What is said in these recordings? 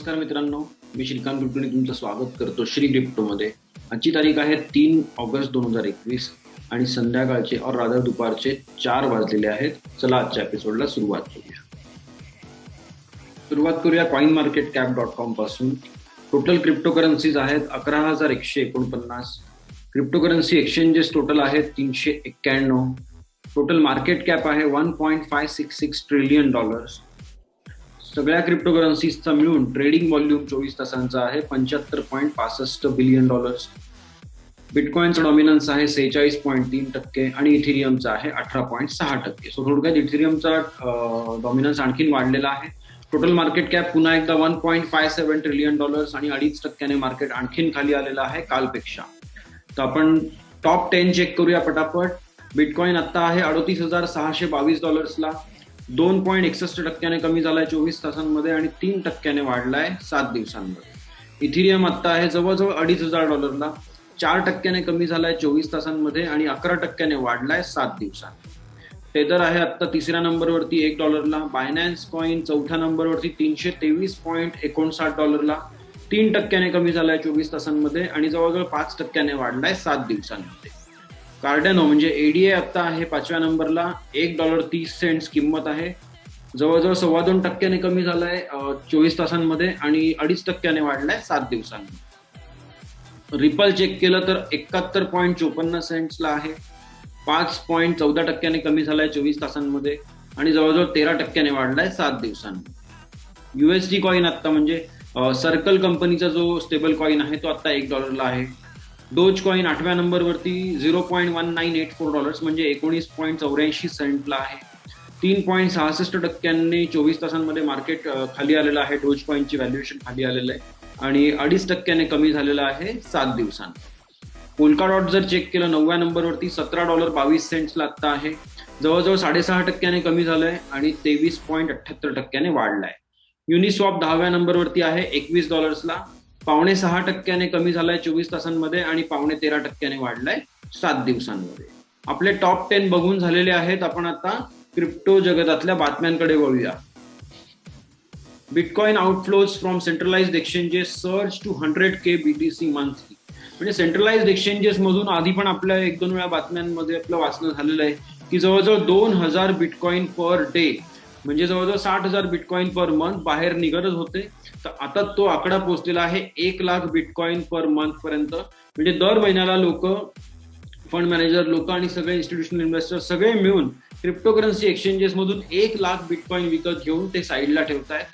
नमस्कार मित्रांनो, मी श्रीकांत कुलकर्णी तुमचं स्वागत करतो श्री क्रिप्टोमध्ये. आजची तारीख आहे 3 ऑगस्ट 2021 आणि संध्याकाळचे और रादर दुपारचे 4 वाजलेले आहेत. चला आजच्या एपिसोडला सुरुवात करूया coinmarketcap.com पासून. टोटल क्रिप्टोकरन्सीज आहेत 11,149. क्रिप्टोकरन्सी एक्सचेंजेस टोटल आहेत 391. टोटल मार्केट कॅप आहे $1.566 ट्रिलियन. सगळ्या क्रिप्टोकरन्सीजचा मिळून ट्रेडिंग व्हॉल्यूम 24 तासांचा आहे $75.65 बिलियन. बिटकॉइनचा डॉमिनन्स आहे 46.3% आणि इथेरियमचा आहे 18.6%. सो थोडक्यात इथेरियमचा डॉमिनन्स आणखीन वाढलेला आहे. टोटल मार्केट कॅप पुन्हा एकदा $1.57 ट्रिलियन आणि 2.5% मार्केट आणखीन खाली आलेलं आहे कालपेक्षा. तर आपण टॉप 10 चेक करूया पटापट. बिटकॉइन आता आहे $38,622, 2.61% कमी झालाय 24 तासांमध्ये आणि 3% वाढलाय 7 दिवसांमध्ये. इथेरियम आता आहे जवळजवळ $2,500, 4% कमी झालाय 24 तासांमध्ये आणि 11% वाढलाय 7 दिवसांमध्ये. टेदर आहे आता तिसऱ्या नंबरवरती $1, बायनान्स कॉइन चौथ्या नंबरवरती $323.59, 3% कमी झालाय 24 तासांमध्ये आणि जवळजवळ 5% वाढलाय 7 दिवसांमध्ये. कार्डेनो म्हणजे एडीए आता आहे 5व्या नंबरला, $1.30 किंमत आहे, जवळजवळ 2.25% कमी झालाय 24 तासांमध्ये आणि 2.5% वाढलाय 7 दिवसांमध्ये. रिपल चेक केलं तर $71.54 आहे, 5.14% कमी झालाय 24 तासांमध्ये आणि जवळजवळ 13% वाढलाय 7 दिवसांमध्ये. USD कॉइन आता म्हणजे सर्कल कंपनीचा जो स्टेबल कॉइन आहे तो आता $1 आहे. डोज कॉइन 8व्या नंबरवरती $0.1984 म्हणजे $19.84 आहे, 3.66% 24 तासांमध्ये मार्केट खाली आलेलं आहे. डोज कॉइनची व्हॅल्युएशन खाली आलेलं आहे आणि 2.5% कमी झालेलं आहे 7 दिवसांमध्ये. पोल्काडॉट जर चेक केलं 9व्या नंबरवरती $17.22 आता आहे, जवळजवळ 6.5% कमी झालंय आणि 23.78% वाढलाय. युनिस्वॉप 10व्या नंबरवरती आहे $21, 0.5% कमी झालाय 24 तासांमध्ये आणि 13.5% वाढलाय 7 दिवसांमध्ये. आपले टॉप 10 बघून झालेले आहेत. आपण आता क्रिप्टो जगतातल्या बातम्यांकडे वळूया. Bitcoin outflows from centralised exchanges surge to 100K BTC monthly. म्हणजे सेंट्रलाइज्ड एक्सचेंजेस मधून आधी पण आपल्या 1-2 वेळा बातम्यांमध्ये आपलं वाचणं झालेलं आहे की जवळजवळ 2,000 बिटकॉइन पर डे म्हणजे जवळजवळ 60,000 बिटकॉइन पर मंथ बाहेर निघतच होते. तर आता तो आकडा पोहोचलेला आहे 1,00,000 बिटकॉइन पर मंथ पर्यंत. म्हणजे दर महिन्याला लोक, फंड मॅनेजर लोक आणि सगळे इन्स्टिट्यूशनल इन्व्हेस्टर सगळे मिळून क्रिप्टोकरन्सी एक्सचेंजेस मधून 1,00,000 बिटकॉइन विकत घेऊन ते साईडला ठेवतायत.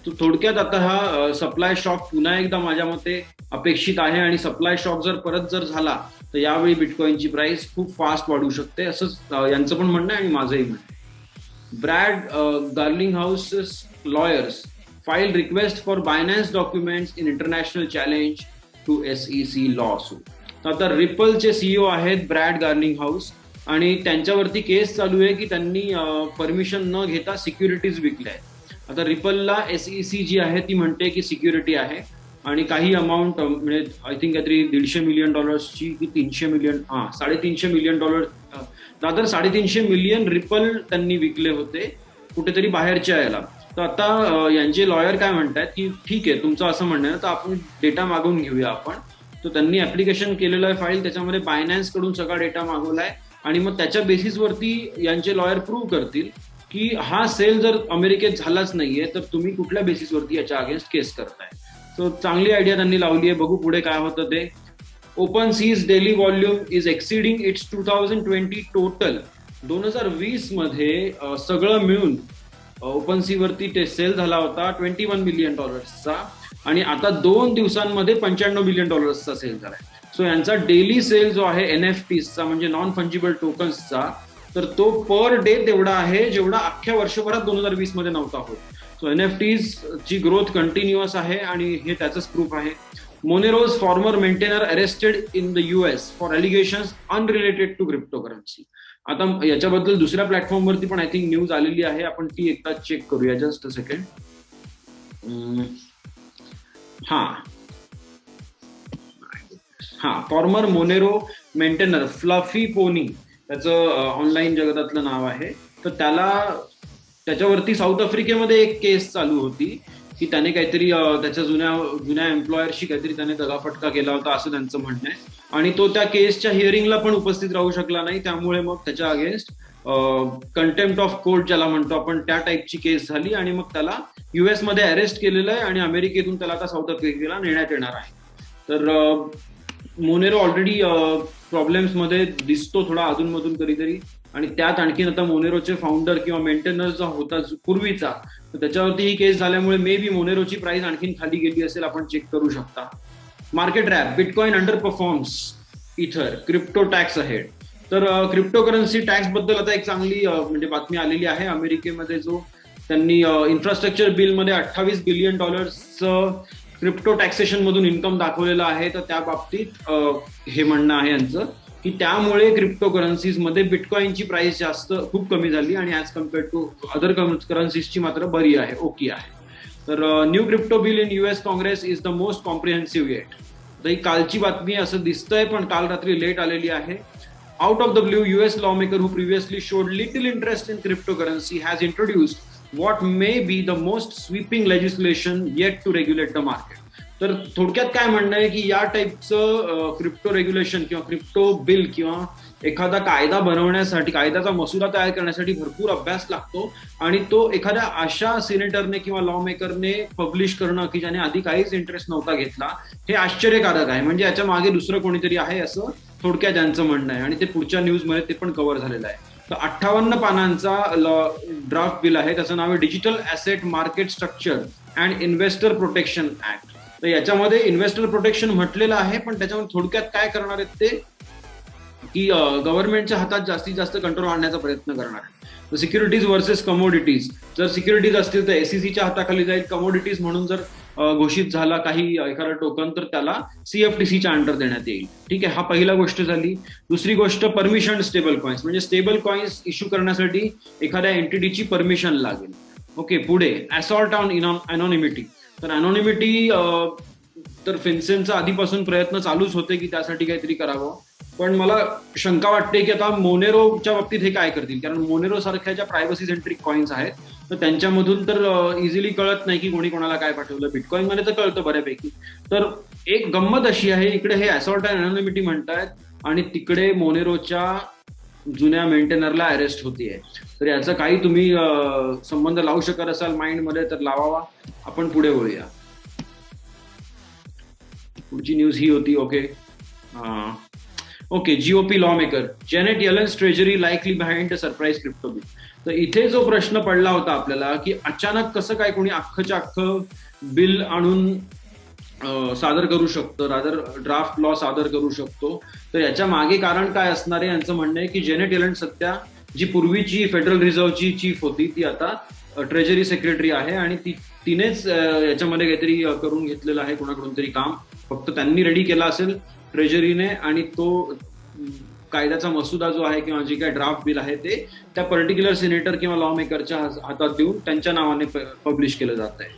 तो थोडक्यात आता हा सप्लाय शॉक पुन्हा एकदा माझ्या मते अपेक्षित आहे आणि सप्लाय शॉक जर झाला तर यावेळी बिटकॉइनची प्राइस खूप फास्ट वाढू शकते असंच यांचं पण म्हणणं आहे आणि माझंही म्हणणं आहे. Brad Garlinghouse's lawyers filed request for Binance documents in international challenge to SEC lawsuit. आता रिपलचे सीईओ आहेत ब्रॅड गार्लिंगहाउस आणि त्यांच्यावरती केस चालू आहे की त्यांनी परमिशन न घेता सिक्युरिटीज विकल्या आहेत. आता रिपलला SEC जी आहे ती म्हणते की सिक्युरिटी आहे आणि काही अमाऊंट म्हणजे आय थिंक काहीतरी $150 मिलियन की $300 million, $350 million, rather 350 million ripple त्यांनी विकले होते कुठेतरी बाहेरच्या याला. तर आता यांचे लॉयर काय म्हणतात की ठीक आहे तुमचं असं म्हणणं आहे तर आपण डेटा मागवून घेऊया आपण. तर त्यांनी ऍप्लिकेशन केलेलं आहे फाईल, त्याच्यामध्ये बायनान्स कडून सगळा डेटा मागवलाय आणि मग त्याच्या बेसिसवरती यांचे लॉयर प्रूव्ह करतील की हा सेल जर अमेरिकेत झालाच नाहीये तर तुम्ही कुठल्या बेसिसवरती याच्या अगेन्स्ट केस करताय. सो चांगली आयडिया त्यांनी लावली आहे, बघू पुढे काय होतं ते. OpenSea's daily volume is exceeding its 2020 total. 2020 मध्ये सगळं मिळून OpenSea वरती सेल झाला होता $21 मिलियन आणि आता 2 दिवसांमध्ये $95 मिलियन सेल झालाय. सो यांचा डेली सेल जो आहे NFTचा म्हणजे नॉन फंजिबल टोकन्सचा, तर तो पर डे तेवढा आहे जेवढा अख्ख्या वर्षभरात 2020 मध्ये नव्हता होत. सो NFTs ची ग्रोथ कंटिन्युअस आहे आणि हे त्याचंच प्रूफ आहे. Monero's former maintainer arrested in the US for allegations unrelated to cryptocurrency. आता याच्याबद्दल दुसऱ्या प्लॅटफॉर्मवरती पण आय थिंक न्यूज आलेली आहे, आपण ती एकदा चेक करूया. Just a second. Former Monero maintainer Fluffy Pony त्याचं ऑनलाईन जगतातलं नाव आहे. तर त्याच्यावरती साऊथ आफ्रिकेमध्ये एक केस चालू होती की त्याने काहीतरी त्याच्या जुन्या एम्प्लॉयरशी काहीतरी त्याने दगाफटका केला होता असं त्यांचं म्हणणं आहे. आणि तो त्या केसच्या हिअरिंगला पण उपस्थित राहू शकला नाही, त्यामुळे मग त्याच्या अगेन्स्ट कंटेम्प्ट ऑफ कोर्ट ज्याला म्हणतो आपण त्या टाईपची केस झाली आणि मग त्याला US मध्ये अरेस्ट केलेलं आहे आणि अमेरिकेतून त्याला आता साऊथ आफ्रिकेला नेण्यात येणार आहे. तर मोनेरो ऑलरेडी प्रॉब्लेम्स मध्ये दिसतो थोडा अधूनमधून कधीतरी, आणि त्यात आणखीन आता मोनेरोचे फाउंडर किंवा मेंटेनर जो होता पूर्वीचा, तर त्याच्यावरती ही केस झाल्यामुळे मे बी मोनेरोची प्राइस आणखीन खाली गेली असेल, आपण चेक करू शकता. Market wrap, bitcoin underperforms ether, crypto tax ahead. तर क्रिप्टो करन्सी टॅक्स बद्दल आता एक चांगली म्हणजे बातमी आलेली आहे. अमेरिकेमध्ये जो त्यांनी इन्फ्रास्ट्रक्चर बिलमध्ये $28 बिलियन क्रिप्टो टॅक्सेशन मधून इन्कम दाखवलेलं आहे, तर त्या बाबतीत हे म्हणणं आहे यांचं की त्यामुळे क्रिप्टो करन्सीज मध्ये बिटकॉइनची प्राइस जास्त खूप कमी झाली आणि ऍज कम्पेअर्ड टू अदर करन्सीजची मात्र बरी आहे, ओके आहे. तर new crypto bill in US Congress is the most comprehensive eight. तर ही कालची बातमी असं दिसतंय, पण काल रात्री लेट आलेली आहे. Out of the blue, US lawmaker who previously showed little interest in cryptocurrency has introduced what may be the most sweeping legislation yet to regulate the market. तर थोडक्यात काय म्हणणं आहे की या टाईपचं क्रिप्टो रेग्युलेशन किंवा क्रिप्टो बिल किंवा एखादा कायदा बनवण्यासाठी, कायद्याचा मसुदा तयार करण्यासाठी भरपूर अभ्यास लागतो आणि तो एखाद्या अशा सिनेटरने किंवा लॉ मेकरने पब्लिश करणं की ज्याने आधी काहीच इंटरेस्ट नव्हता घेतला, हे आश्चर्यकारक आहे. म्हणजे याच्या मागे दुसरं कोणीतरी आहे असं थोडक्यात त्यांचं म्हणणं आहे आणि ते पुढच्या न्यूजमध्ये ते पण कव्हर झालेलं आहे. तर 58 पानांचा ड्राफ्ट बिल आहे, त्याचं नाव आहे digital asset market structure and investor protection act. तर याच्यामध्ये इन्व्हेस्टर प्रोटेक्शन म्हटलेलं आहे, पण त्याच्यामध्ये थोडक्यात काय करणार आहेत ते की गव्हर्नमेंटच्या हातात जास्तीत जास्त कंट्रोल आणण्याचा प्रयत्न करणार आहे. सिक्युरिटीज वर्सेस कमोडिटीज, जर सिक्युरिटीज असतील तर SECच्या हाताखाली जाईल. कमोडिटीज म्हणून जर घोषित झाला काही एखादा टोकन तर त्याला CFTCच्या अंडर देण्यात येईल. ठीक आहे, हा पहिला गोष्ट झाली. दुसरी गोष्ट परमिशन स्टेबल कॉइन्स, म्हणजे स्टेबल कॉइन्स इश्यू करण्यासाठी एखाद्या एंटिटीची परमिशन लागेल. ओके, पुढे असॉल्ट ऑन अनॉनिमिटी. तर अनॉनिमिटी तर फिन्सेनचा आधीपासून प्रयत्न चालूच होते की त्यासाठी काहीतरी करावं, पण मला शंका वाटते की आता मोनेरोच्या बाबतीत हे काय करतील, कारण मोनेरो सारख्या ज्या प्रायव्हसी सेंट्रिक कॉइन्स आहेत तर त्यांच्यामधून तर इझिली कळत नाही की कोणी कोणाला काय पाठवलं. बिटकॉइन मध्ये तर कळतं बऱ्यापैकी. तर एक गंमत अशी आहे, इकडे हे असॉल्ट अँड अनॉनिमिटी म्हणतायत आणि तिकडे मोनेरोच्या जुन्या मेंटेनरला अरेस्ट होतीये. तर याचा काही तुम्ही संबंध लावू शकत असाल माइंडमध्ये तर लावावा. आपण पुढे वळूया. पुढची न्यूज ही होती. Okay, GOP lawmaker Janet Yellen's Treasury likely behind the surprise crypto bill. तर इथे जो प्रश्न पडला होता आपल्याला की अचानक कसं काय कोणी अख्खच्या अख्खं बिल आणून सादर करू शकतं, रादर ड्राफ्ट लॉ सादर करू शकतो, तर याच्या मागे कारण काय असणार आहे यांचं म्हणणं आहे की जेनेट येलन सध्या जी पूर्वीची फेडरल रिझर्व्हची चीफ होती ती आता ट्रेजरी सेक्रेटरी आहे आणि तिनेच याच्यामध्ये काहीतरी करून घेतलेलं आहे कोणाकडून तरी काम. फक्त त्यांनी रेडी केला असेल ट्रेजरीने आणि तो कायद्याचा मसुदा जो आहे किंवा जे काही ड्राफ्ट बिल आहे ते त्या पर्टिक्युलर सिनेटर किंवा लॉ मेकरच्या हातात देऊन त्यांच्या नावाने पब्लिश केलं जात आहे.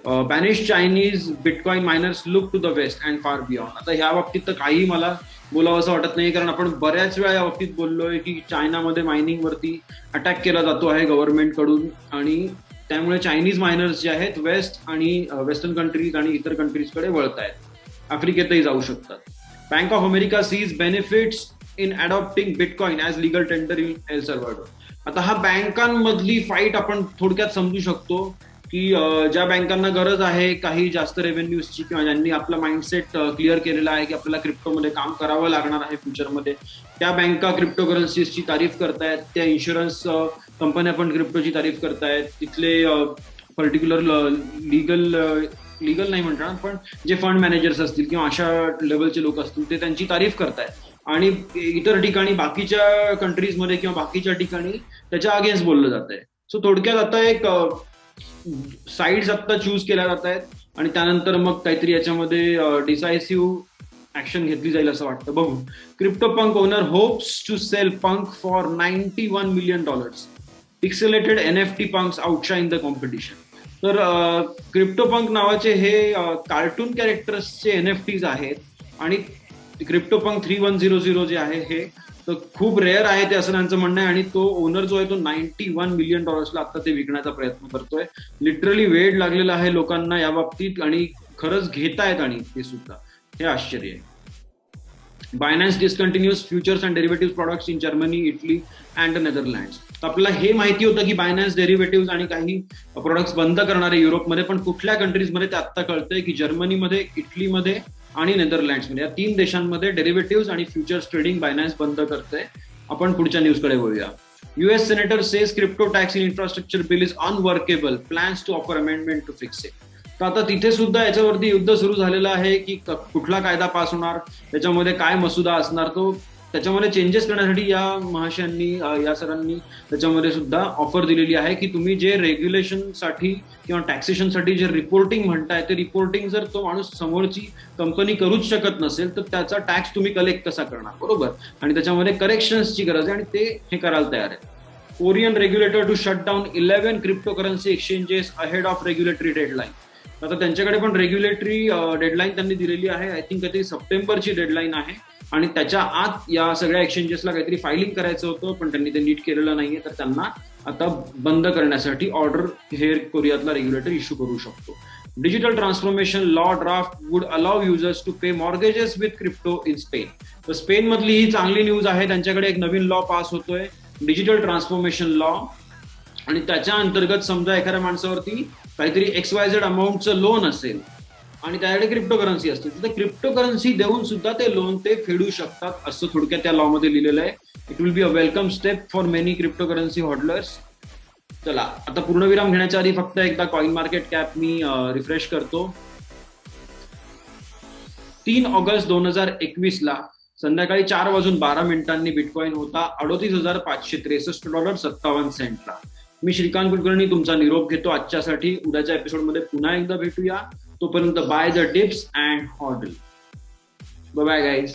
Spanish Chinese bitcoin miners look to the west and far beyond. आता ह्या बाबतीत तर काही मला बोलावं असं वाटत नाही, कारण आपण बऱ्याच वेळा या बाबतीत बोललोय की चायनामध्ये मायनिंग वरती अटॅक केला जातो आहे गव्हर्नमेंट कडून आणि त्यामुळे चायनीज मायनर्स जे आहेत वेस्ट आणि वेस्टर्न कंट्रीज आणि इतर कंट्रीजकडे वळत आहेत, आफ्रिकेतही जाऊ शकतात. Bank of America sees benefits in adopting bitcoin as legal tender in El Salvador. आता हा बँकांमधली फाईट आपण थोडक्यात समजू शकतो की ज्या बँकांना गरज आहे काही जास्त रेव्हेन्यूजची किंवा ज्यांनी आपला माइंडसेट क्लिअर केलेला आहे की आपल्याला क्रिप्टोमध्ये काम करावं लागणार आहे फ्युचरमध्ये, त्या बँका क्रिप्टो करन्सीजची तारीफ करतायत, त्या इन्शुरन्स कंपन्या पण क्रिप्टोची तारीफ करतायत, तिथले पर्टिक्युलर लिगल नाही म्हणणार पण जे फंड मॅनेजर्स असतील किंवा अशा लेवलचे लोक असतील ते त्यांची तारीफ करतायत आणि इतर ठिकाणी बाकीच्या कंट्रीजमध्ये किंवा बाकीच्या ठिकाणी त्याच्या अगेन्स्ट बोललं जात आहे. सो थोडक्यात आता एक साईड्स आता चूज केल्या जात आहेत आणि त्यानंतर मग काहीतरी याच्यामध्ये डिसायसिव्ह ऍक्शन घेतली जाईल असं वाटतं. बघू. क्रिप्टो पंक ओनर होप्स टू सेल पंक for $91 million. Pixelated NFT Punk's outshine the competition. तर क्रिप्टो पंक नावाचे हे कार्टून कॅरेक्टर्सचे NFTs आहेत आणि क्रिप्टो पंक 3100 जे आहे हे तर खूप रेअर आहे ते असं त्यांचं म्हणणं आहे. आणि तो ओनर जो आहे तो $91 मिलियन आता ते विकण्याचा प्रयत्न करतोय. लिटरली वेळ लागलेला आहे लोकांना या बाबतीत आणि खरंच घेतायत आणि ते सुद्धा, हे आश्चर्य आहे. Binance discontinues futures and derivative products in Germany, Italy and Netherlands. तर आपल्याला हे माहिती होतं की बायनान्स डेरिव्हेटिव्ह आणि काही प्रोडक्ट्स बंद करणारे युरोपमध्ये, पण कुठल्या कंट्रीजमध्ये ते आत्ता कळतंय की जर्मनीमध्ये, इटलीमध्ये आणि नेदरलँड्समध्ये, या 3 देशांमध्ये डेरिव्हेटिव्ह आणि फ्युचर्स ट्रेडिंग बायनान्स बंद करतंय. आपण पुढच्या न्यूजकडे वळूया. US senator says crypto tax in infrastructure bill is unworkable, plans to offer amendment to fix it. तर आता तिथे सुद्धा याच्यावरती युद्ध सुरू झालेलं आहे की कुठला कायदा पास होणार, त्याच्यामध्ये काय मसुदा असणार, तो त्याच्यामध्ये चेंजेस करण्यासाठी या महाशयांनी, या सरांनी त्याच्यामध्ये सुद्धा ऑफर दिलेली आहे की तुम्ही जे रेग्युलेशनसाठी किंवा टॅक्सेशनसाठी जे रिपोर्टिंग म्हणताय, ते रिपोर्टिंग जर तो माणूस समोरची कंपनी करूच शकत नसेल तर त्याचा टॅक्स तुम्ही कलेक्ट कसा करणार, बरोबर. आणि त्याच्यामध्ये करेक्शन्सची गरज आहे आणि ते हे करायला तयार आहे. Korean regulator to shut down 11 cryptocurrency exchanges ahead of regulatory deadline. आता त्यांच्याकडे पण रेग्युलेटरी डेडलाईन त्यांनी दिलेली आहे. आय थिंक काहीतरी सप्टेंबरची डेडलाईन आहे आणि त्याच्या आत या सगळ्या एक्सचेंजेसला काहीतरी फायलिंग करायचं होतं, पण त्यांनी ते नीट केलेलं नाहीये. तर त्यांना आता बंद करण्यासाठी ऑर्डर हे कोरियातला रेग्युलेटर इश्यू करू शकतो. Digital transformation law draft would allow users to pay mortgages with crypto in Spain. तर स्पेन मधली ही चांगली न्यूज आहे. त्यांच्याकडे एक नवीन लॉ पास होतोय, डिजिटल ट्रान्सफॉर्मेशन लॉ, आणि त्याच्या अंतर्गत समजा एखाद्या माणसावरती काहीतरी XYZ अमाऊंटचं लोन असेल आणि त्याकडे क्रिप्टोकरन्सी असते, तर क्रिप्टोकरन्सी देऊन सुद्धा ते लोन ते फेडू शकतात, असं थोडक्यात त्या लॉ मध्ये लिहिलेलं आहे. It will be a welcome step for many cryptocurrency holders. चला, आता पूर्णविराम घेण्याच्या आधी फक्त एकदा कॉइन मार्केट कॅप मी रिफ्रेश करतो. 3 ऑगस्ट 2021 ला संध्याकाळी 4:12 बिटकॉइन होता $38,563.57. मी श्रीकांत कुलकर्णी तुमचा निरोप घेतो आजच्यासाठी. उद्याच्या एपिसोडमध्ये पुन्हा एकदा भेटूया. तोपर्यंत buy the dips and hodl. Bye bye guys.